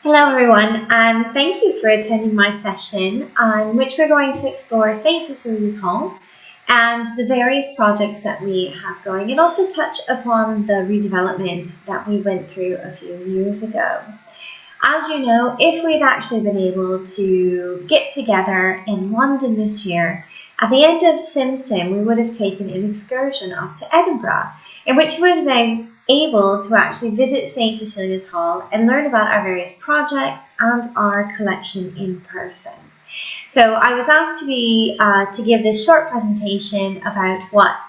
Hello everyone, and thank you for attending my session on which we're going to explore St. Cecilia's Hall and the various projects that we have going, and also touch upon the redevelopment that we went through a few years ago. As you know, if we'd actually been able to get together in London this year, at the end of Sim, we would have taken an excursion up to Edinburgh, in which we would have been able to actually visit St. Cecilia's Hall and learn about our various projects and our collection in person. So I was asked to give this short presentation about what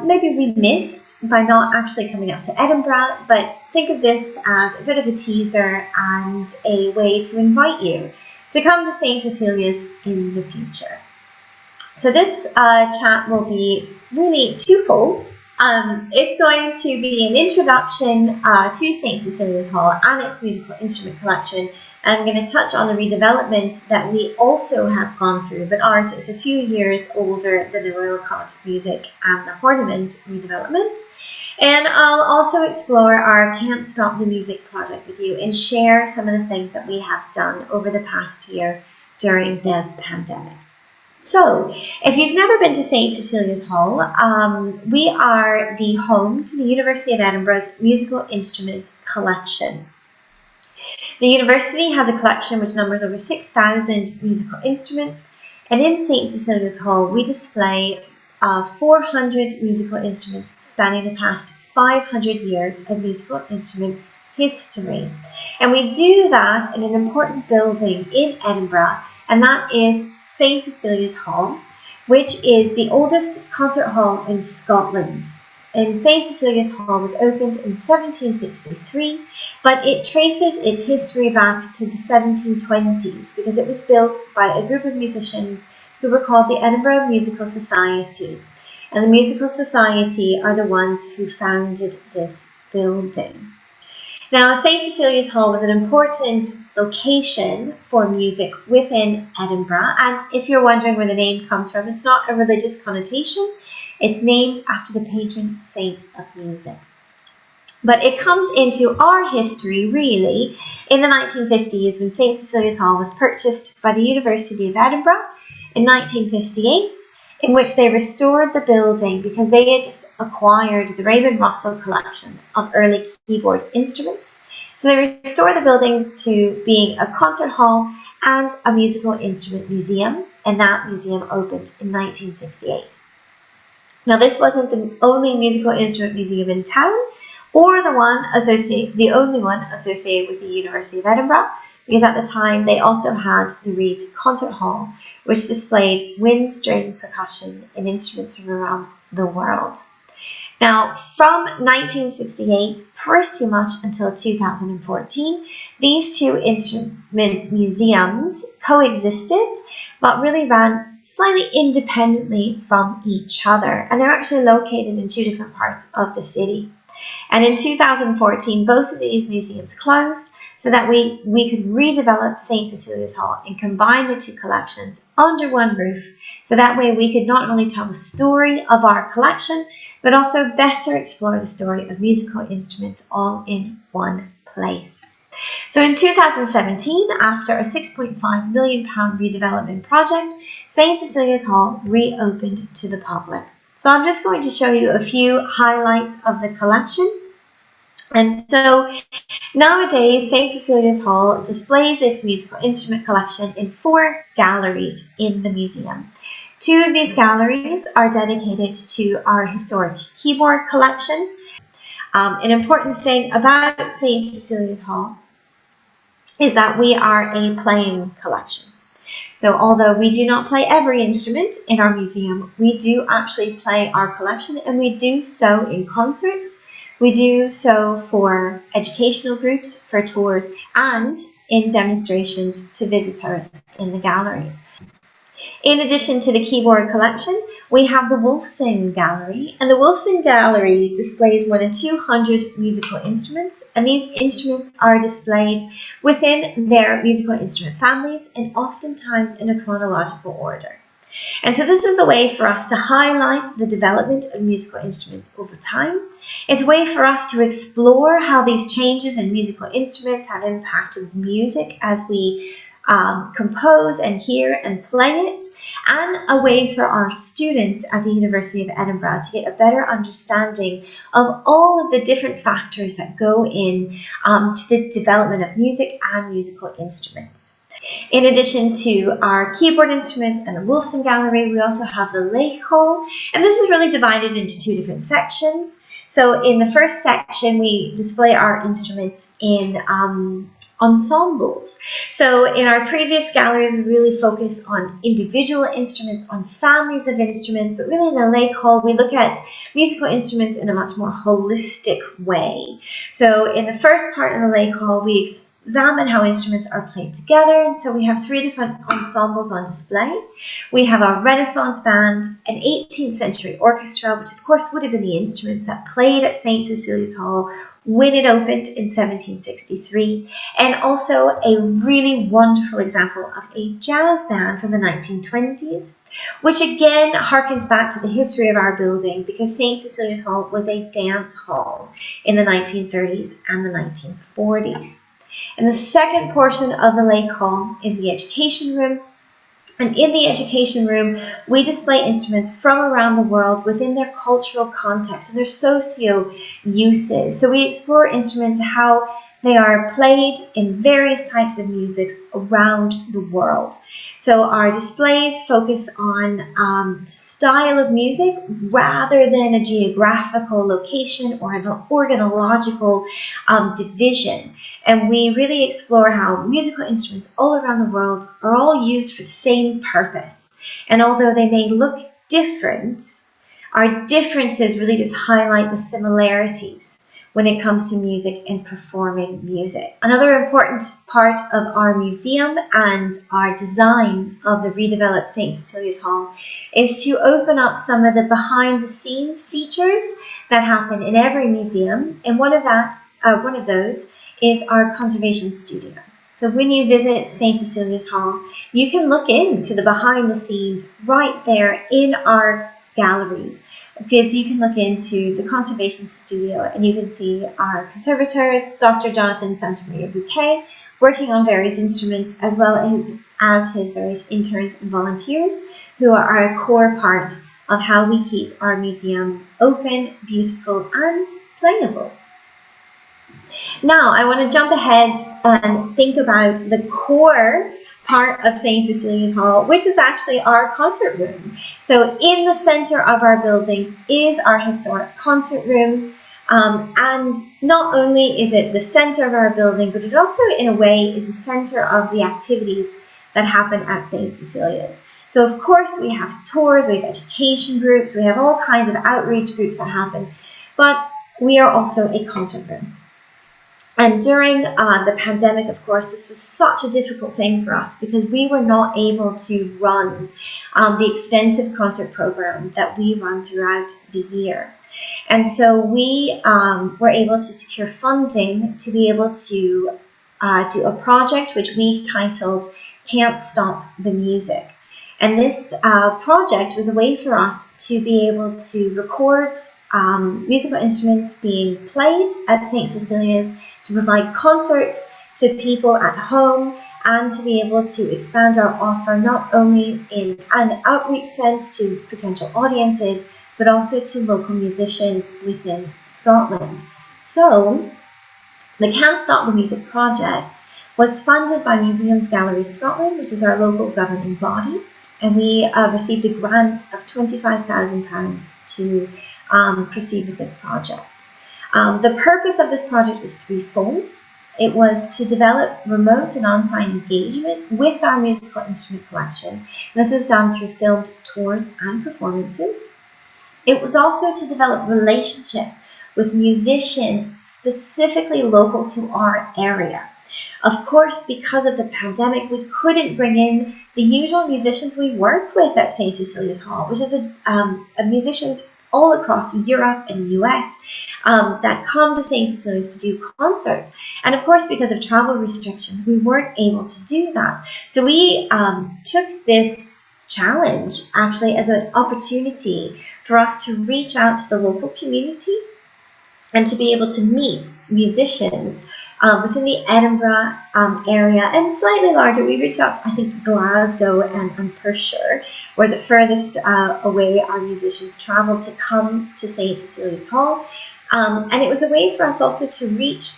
maybe we missed by not actually coming up to Edinburgh, but think of this as a bit of a teaser and a way to invite you to come to St. Cecilia's in the future. So this chat will be really twofold. It's going to be an introduction to St. Cecilia's Hall and its musical instrument collection. I'm going to touch on the redevelopment that we also have gone through, but ours is a few years older than the Royal College of Music and the Horniman's redevelopment. And I'll also explore our Can't Stop the Music project with you and share some of the things that we have done over the past year during the pandemic. So, if you've never been to St. Cecilia's Hall, we are the home to the University of Edinburgh's musical instrument collection. The university has a collection which numbers over 6,000 musical instruments, and in St. Cecilia's Hall we display 400 musical instruments spanning the past 500 years of musical instrument history. And we do that in an important building in Edinburgh, and that is St. Cecilia's Hall, which is the oldest concert hall in Scotland. And St. Cecilia's Hall was opened in 1763, but it traces its history back to the 1720s because it was built by a group of musicians who were called the Edinburgh Musical Society. And the Musical Society are the ones who founded this building. Now, St. Cecilia's Hall was an important location for music within Edinburgh, and if you're wondering where the name comes from, it's not a religious connotation. It's named after the patron saint of music. But it comes into our history, really, in the 1950s when St. Cecilia's Hall was purchased by the University of Edinburgh in 1958, in which they restored the building because they had just acquired the Raymond collection of early keyboard instruments. So they restored the building to being a concert hall and a musical instrument museum, and that museum opened in 1968. Now, this wasn't the only musical instrument museum in town, or the only one associated with the University of Edinburgh, because at the time they also had the Reed Concert Hall, which displayed wind, string, percussion, and instruments from around the world. Now, from 1968 pretty much until 2014, these two instrument museums coexisted, but really ran slightly independently from each other, and they're actually located in two different parts of the city. And in 2014, both of these museums closed so that we could redevelop St. Cecilia's Hall and combine the two collections under one roof, so that way we could not only tell the story of our collection, but also better explore the story of musical instruments all in one place. So in 2017, after a £6.5 million redevelopment project, St. Cecilia's Hall reopened to the public. So I'm just going to show you a few highlights of the collection. And so nowadays, St. Cecilia's Hall displays its musical instrument collection in 4 galleries in the museum. 2 of these galleries are dedicated to our historic keyboard collection. An important thing about St. Cecilia's Hall is that we are a playing collection. So although we do not play every instrument in our museum, we do actually play our collection, and we do so in concerts. We do so for educational groups, for tours, and in demonstrations to visitors in the galleries. In addition to the keyboard collection, we have the Wolfson Gallery, and the Wolfson Gallery displays more than 200 musical instruments, and these instruments are displayed within their musical instrument families and oftentimes in a chronological order. And so this is a way for us to highlight the development of musical instruments over time. It's a way for us to explore how these changes in musical instruments have impacted music as we compose and hear and play it, and a way for our students at the University of Edinburgh to get a better understanding of all of the different factors that go in to the development of music and musical instruments. In addition to our keyboard instruments and the Wolfson Gallery, we also have the Laigh Hall, and this is really divided into two different sections. So in the first section, we display our instruments in ensembles. So in our previous galleries, we really focus on individual instruments, on families of instruments, but really in the Laigh Hall, we look at musical instruments in a much more holistic way. So in the first part of the Laigh Hall, we examine how instruments are played together, and so we have three different ensembles on display. We have our Renaissance band, an 18th century orchestra, which of course would have been the instruments that played at St. Cecilia's Hall when it opened in 1763, and also a really wonderful example of a jazz band from the 1920s, which again harkens back to the history of our building, because St. Cecilia's Hall was a dance hall in the 1930s and the 1940s. And the second portion of the Laigh Hall is the education room. And in the education room, we display instruments from around the world within their cultural context and their socio-uses. So we explore instruments, how they are played in various types of music around the world. So our displays focus on style of music rather than a geographical location or an organological division. And we really explore how musical instruments all around the world are all used for the same purpose. And although they may look different, our differences really just highlight the similarities when it comes to music and performing music. Another important part of our museum and our design of the redeveloped St. Cecilia's Hall is to open up some of the behind-the-scenes features that happen in every museum, and one of those is our conservation studio. So when you visit St. Cecilia's Hall, you can look into the behind-the-scenes right there in our galleries, because you can look into the conservation studio and you can see our conservator, Dr. Jonathan Santamaria Bouquet, working on various instruments, as well as his various interns and volunteers, who are a core part of how we keep our museum open, beautiful, and playable. Now, I want to jump ahead and think about the core part of St. Cecilia's Hall, which is actually our concert room. So in the center of our building is our historic concert room, and not only is it the center of our building, but it also in a way is the center of the activities that happen at St. Cecilia's. So of course we have tours, we have education groups, we have all kinds of outreach groups that happen, but we are also a concert room. And during the pandemic, of course, this was such a difficult thing for us because we were not able to run the extensive concert program that we run throughout the year. And so we were able to secure funding to be able to do a project which we titled Can't Stop the Music. And this project was a way for us to be able to record musical instruments being played at St. Cecilia's, to provide concerts to people at home, and to be able to expand our offer not only in an outreach sense to potential audiences, but also to local musicians within Scotland. So the Can't Stop the Music project was funded by Museums Galleries Scotland, which is our local governing body, and we received a grant of £25,000 to proceed with this project. The purpose of this project was threefold. It was to develop remote and on-site engagement with our musical instrument collection. And this was done through filmed tours and performances. It was also to develop relationships with musicians specifically local to our area. Of course, because of the pandemic, we couldn't bring in the usual musicians we work with at St. Cecilia's Hall, which is musicians all across Europe and the US that come to St. Cecilia's to do concerts. And of course, because of travel restrictions, we weren't able to do that. So we took this challenge actually as an opportunity for us to reach out to the local community and to be able to meet musicians within the Edinburgh area and slightly larger. We reached out to, I think, Glasgow and Perthshire, were the furthest away our musicians travelled to come to St. Cecilia's Hall. And it was a way for us also to reach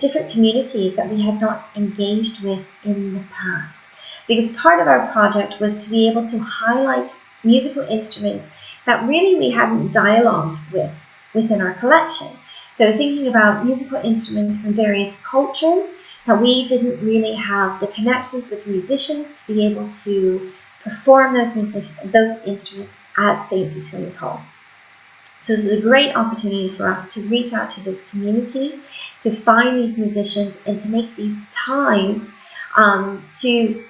different communities that we had not engaged with in the past. Because part of our project was to be able to highlight musical instruments that really we hadn't dialogued with within our collection. So thinking about musical instruments from various cultures that we didn't really have the connections with musicians to be able to perform those instruments at St. Cecilia's Hall. So this is a great opportunity for us to reach out to those communities, to find these musicians and to make these ties to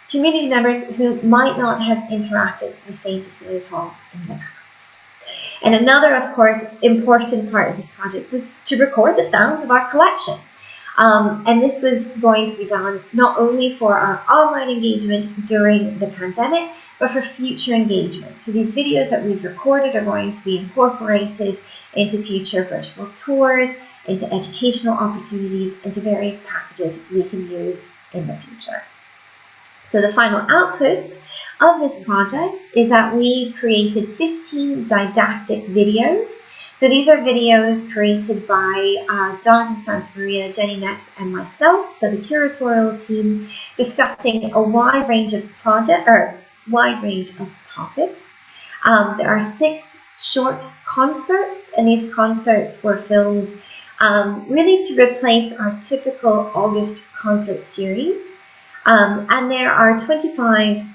community members who might not have interacted with St. Cecilia's Hall in the past. And another, of course, important part of this project was to record the sounds of our collection. And this was going to be done not only for our online engagement during the pandemic, but for future engagement. So these videos that we've recorded are going to be incorporated into future virtual tours, into educational opportunities, into various packages we can use in the future. So the final output of this project is that we created 15 didactic videos. So these are videos created by Jonathan Santamaria, Jenny Nex, and myself, so the curatorial team, discussing a wide range of topics. There are 6 short concerts, and these concerts were filmed really to replace our typical August concert series. And there are 25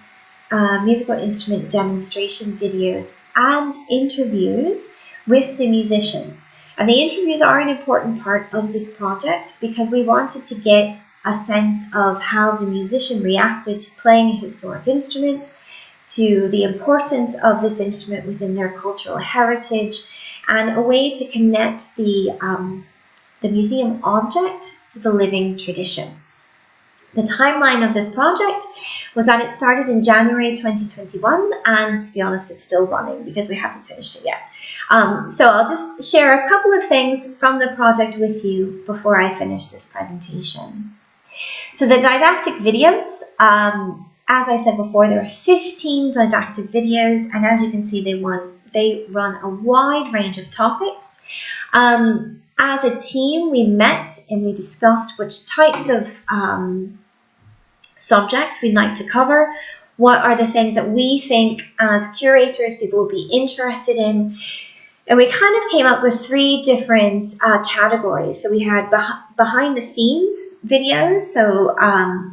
musical instrument demonstration videos and interviews with the musicians. And the interviews are an important part of this project because we wanted to get a sense of how the musician reacted to playing a historic instrument, to the importance of this instrument within their cultural heritage, and a way to connect the museum object to the living tradition. The timeline of this project was that it started in January 2021, and to be honest, it's still running because we haven't finished it yet. So I'll just share a couple of things from the project with you before I finish this presentation. So the didactic videos, as I said before, there are 15 didactic videos, and as you can see, they run a wide range of topics. As a team, we met and we discussed which types of subjects we'd like to cover, what are the things that we think as curators people will be interested in. And we kind of came up with 3 different categories. So we had behind the scenes videos, so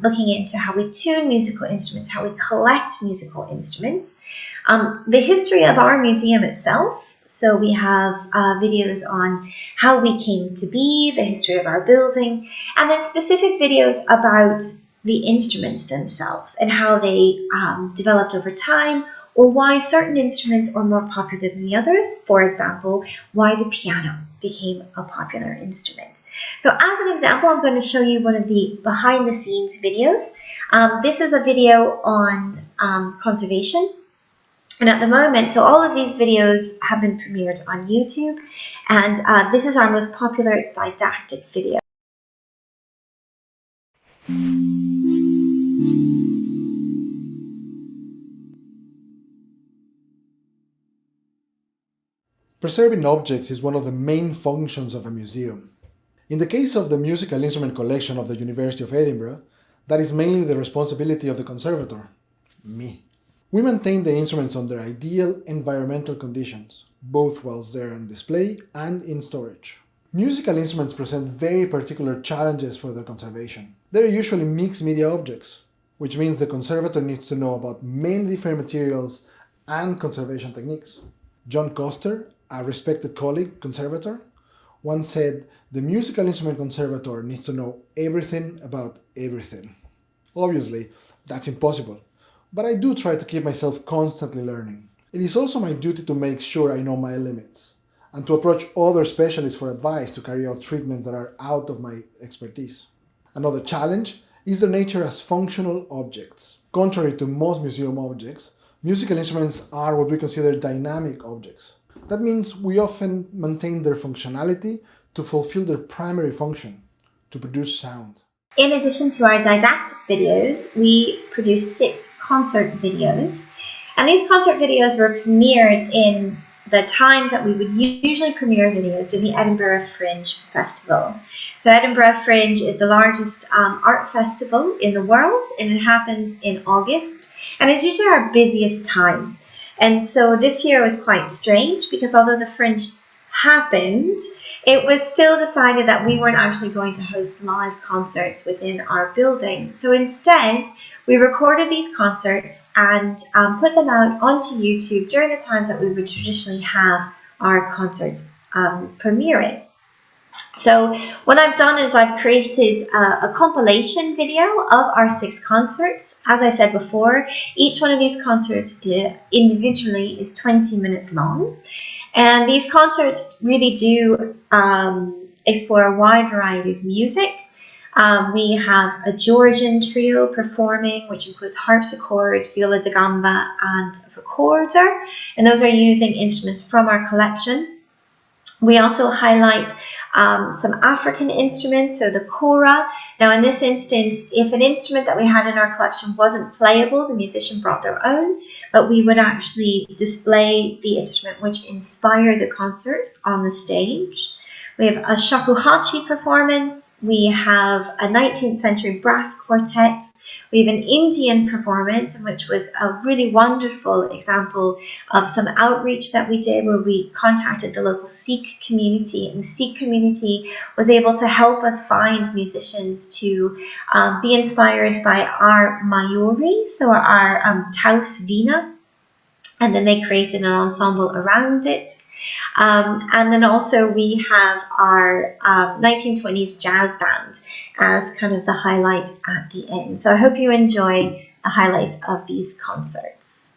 looking into how we tune musical instruments, how we collect musical instruments, the history of our museum itself. So we have videos on how we came to be, the history of our building, and then specific videos about the instruments themselves and how they developed over time, or why certain instruments are more popular than the others. For example, why the piano became a popular instrument. So as an example, I'm going to show you one of the behind the scenes videos. This is a video on conservation. And at the moment, so all of these videos have been premiered on YouTube, and this is our most popular didactic video. Preserving objects is one of the main functions of a museum. In the case of the musical instrument collection of the University of Edinburgh, that is mainly the responsibility of the conservator, me. We maintain the instruments under ideal environmental conditions, both whilst they're on display and in storage. Musical instruments present very particular challenges for their conservation. They're usually mixed media objects, which means the conservator needs to know about many different materials and conservation techniques. John Coster, a respected colleague conservator, once said, "The musical instrument conservator needs to know everything about everything." Obviously, that's impossible, but I do try to keep myself constantly learning. It is also my duty to make sure I know my limits, and to approach other specialists for advice to carry out treatments that are out of my expertise. Another challenge is their nature as functional objects. Contrary to most museum objects, Musical instruments are what we consider dynamic objects. That means we often maintain their functionality to fulfill their primary function, to produce sound. In addition to our didactic videos, we produce 6 concert videos. And these concert videos were premiered in the times that we would usually premiere videos during the Edinburgh Fringe Festival. So Edinburgh Fringe is the largest art festival in the world, and it happens in August. And it's usually our busiest time. And so this year was quite strange because although the Fringe happened, it was still decided that we weren't actually going to host live concerts within our building. So instead, we recorded these concerts and put them out onto YouTube during the times that we would traditionally have our concerts premiering. So what I've done is I've created a compilation video of our 6 concerts. As I said before, each one of these concerts individually is 20 minutes long. And these concerts really do explore a wide variety of music. We have a Georgian trio performing, which includes harpsichord, viola da gamba, and a recorder. And those are using instruments from our collection. We also highlight some African instruments, so the kora. Now in this instance, if an instrument that we had in our collection wasn't playable, the musician brought their own, but we would actually display the instrument which inspired the concert on the stage. We have a shakuhachi performance, we have a 19th century brass quartet, we have an Indian performance, which was a really wonderful example of some outreach that we did where we contacted the local Sikh community, and the Sikh community was able to help us find musicians to be inspired by our Mayuri, so our Taus Veena, and then they created an ensemble around it. And then also we have our 1920s jazz band as kind of the highlight at the end. So I hope you enjoy the highlights of these concerts.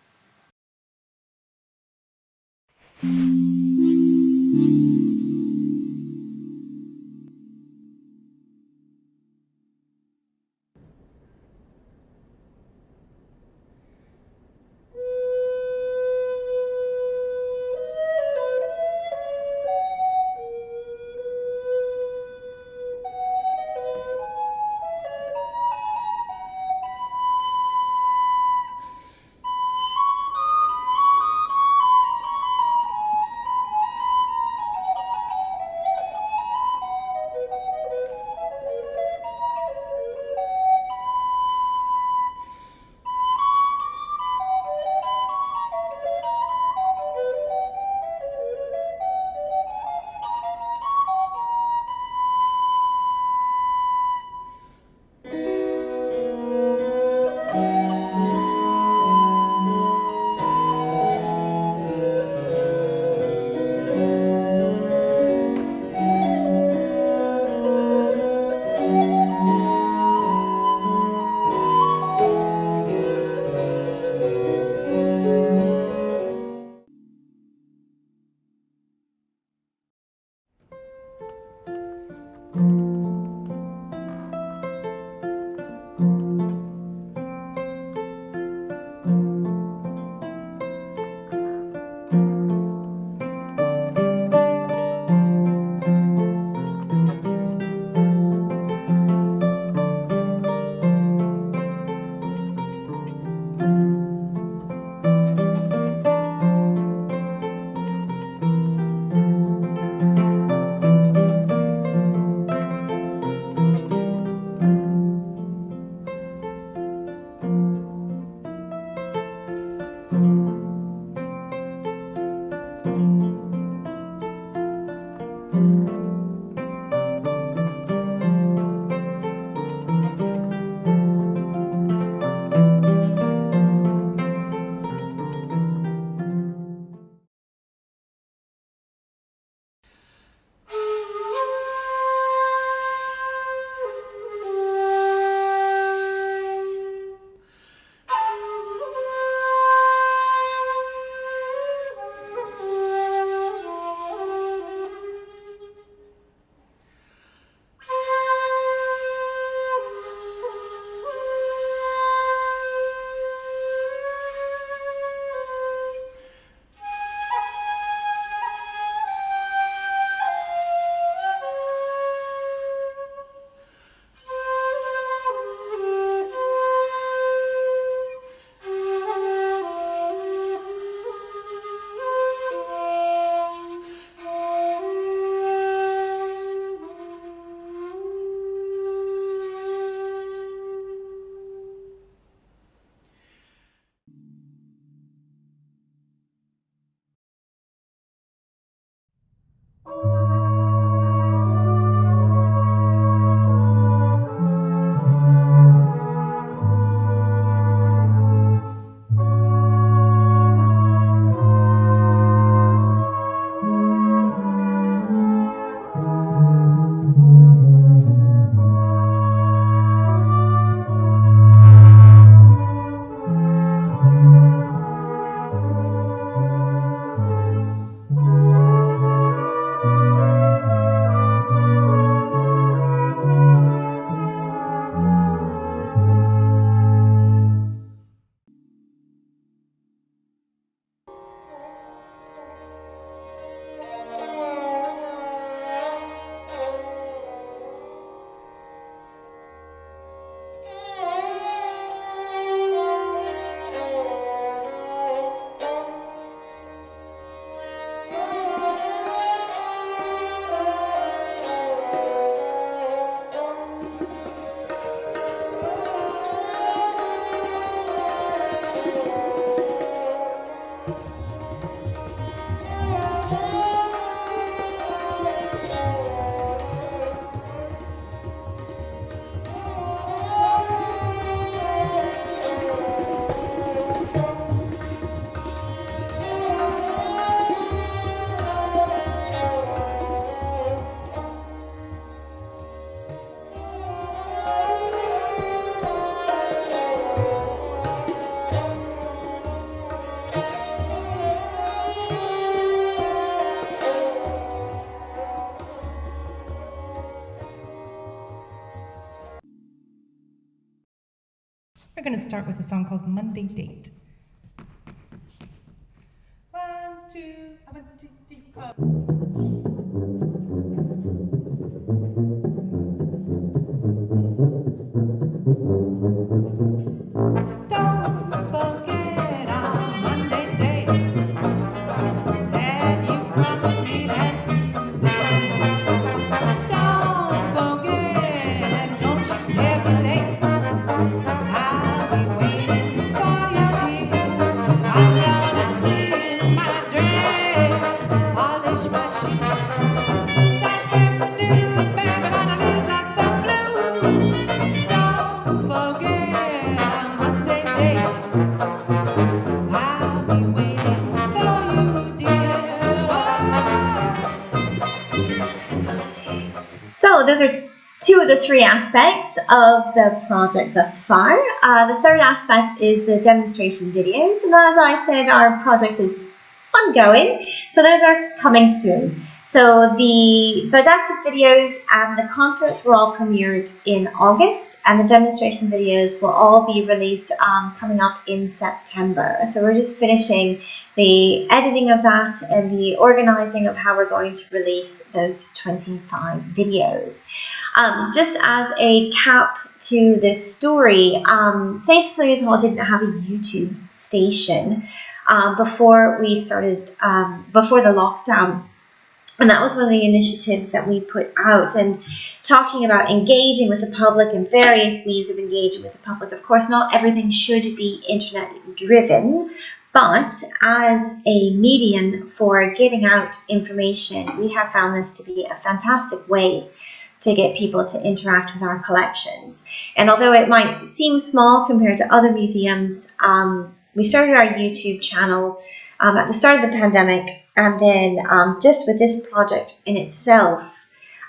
We're going to start with a song called Monday Date. 1, 2, 1, 2, 3, 4. Don't forget on Monday date that you promised me last Tuesday. Don't forget and don't you dare be late. I'll be waiting for you, dear. I'm gonna steal my dress, polish my shoes, start scraping the newspaper, gonna lose us the blues. Don't forget on Monday date. I'll be waiting for you, dear. So those are two of the three aspects of the project thus far. The third aspect is the demonstration videos, and as I said, our project is ongoing, so those are coming soon. So the didactic videos and the concerts were all premiered in August, and the demonstration videos will all be released coming up in September. So we're just finishing the editing of that and the organizing of how we're going to release those 25 videos. Just as a cap to this story, St. Cecilia's Hall didn't have a YouTube station before we started, before the lockdown. And that was one of the initiatives that we put out, and talking about engaging with the public and various means of engaging with the public. Of course, not everything should be internet driven, but as a medium for getting out information, we have found this to be a fantastic way to get people to interact with our collections. And although it might seem small compared to other museums, we started our YouTube channel at the start of the pandemic, and then just with this project in itself,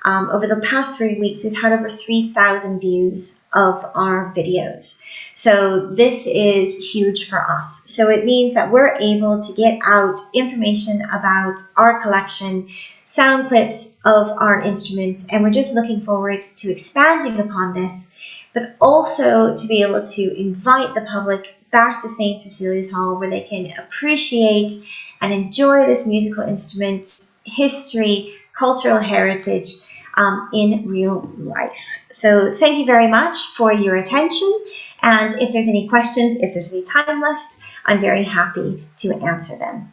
over the past 3 weeks, we've had over 3,000 views of our videos. So this is huge for us. So it means that we're able to get out information about our collection, sound clips of our instruments, and we're just looking forward to expanding upon this, but also to be able to invite the public back to St. Cecilia's Hall, where they can appreciate and enjoy this musical instrument, history, cultural heritage in real life. So thank you very much for your attention. And if there's any questions, if there's any time left, I'm very happy to answer them.